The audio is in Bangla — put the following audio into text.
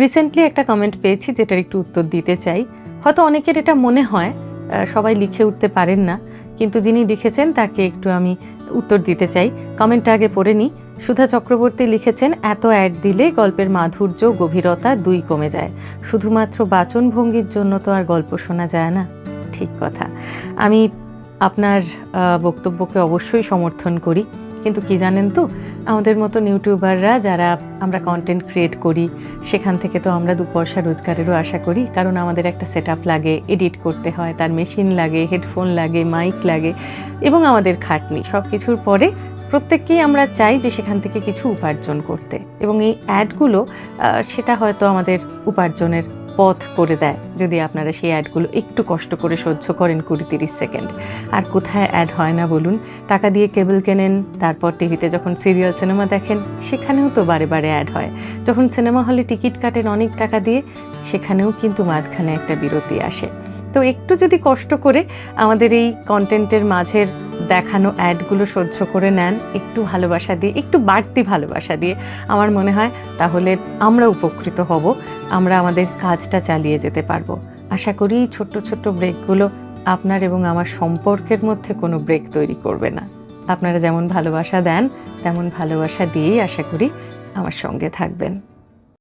রিসেন্টলি একটা কমেন্ট পেয়েছি যেটার একটু উত্তর দিতে চাই। হয়তো অনেকের এটা মনে হয় সবাই লিখে উঠতে পারেন না, কিন্তু যিনি লিখেছেন তাকে একটু আমি উত্তর দিতে চাই। কমেন্টটা আগে পড়ে নিই। সুধা চক্রবর্তী লিখেছেন, এত অ্যাড দিলে গল্পের মাধুর্য গভীরতা দুই কমে যায়, শুধুমাত্র বাচনভঙ্গির জন্য তো আর গল্প শোনা যায় না। ঠিক কথা। আমি আপনার বক্তব্যকে অবশ্যই সমর্থন করি, কিন্তু কি জানেন তো, আমাদের মতন ইউটিউবাররা যারা আমরা কন্টেন্ট ক্রিয়েট করি, সেখান থেকে তো আমরা দু পয়সা রোজগারেরও আশা করি, কারণ আমাদের একটা সেট আপ লাগে, এডিট করতে হয়, তার মেশিন লাগে, হেডফোন লাগে, মাইক লাগে এবং আমাদের খাটনি। সব কিছুর পরে প্রত্যেককেই আমরা চাই যে সেখান থেকে কিছু উপার্জন করতে, এবং এই অ্যাডগুলো সেটা হয়তো আমাদের উপার্জনের পথ করে দেয়, যদি আপনারা সেই অ্যাডগুলো একটু কষ্ট করে সহ্য করেন 20-30 সেকেন্ড। আর কোথায় অ্যাড হয় না বলুন? টাকা দিয়ে কেবল কেনেন, তারপর টিভিতে যখন সিরিয়াল সিনেমা দেখেন সেখানেও তো বারে বারে অ্যাড হয়। যখন সিনেমা হলে টিকিট কাটেন অনেক টাকা দিয়ে, সেখানেও কিন্তু মাঝখানে একটা বিরতি আসে। তো একটু যদি কষ্ট করে আমাদের এই কন্টেন্টের মাঝের দেখানো অ্যাডগুলো সহ্য করে নেন, একটু ভালোবাসা দিয়ে, একটু বাড়তি ভালোবাসা দিয়ে, আমার মনে হয় তাহলে আমরা উপকৃত হব, আমরা আমাদের কাজটা চালিয়ে যেতে পারবো। আশা করি ছোট্ট ছোট্ট ব্রেকগুলো আপনার এবং আমার সম্পর্কের মধ্যে কোনো ব্রেক তৈরি করবে না। আপনারা যেমন ভালোবাসা দেন, তেমন ভালোবাসা দিয়েই আশা করি আমার সঙ্গে থাকবেন।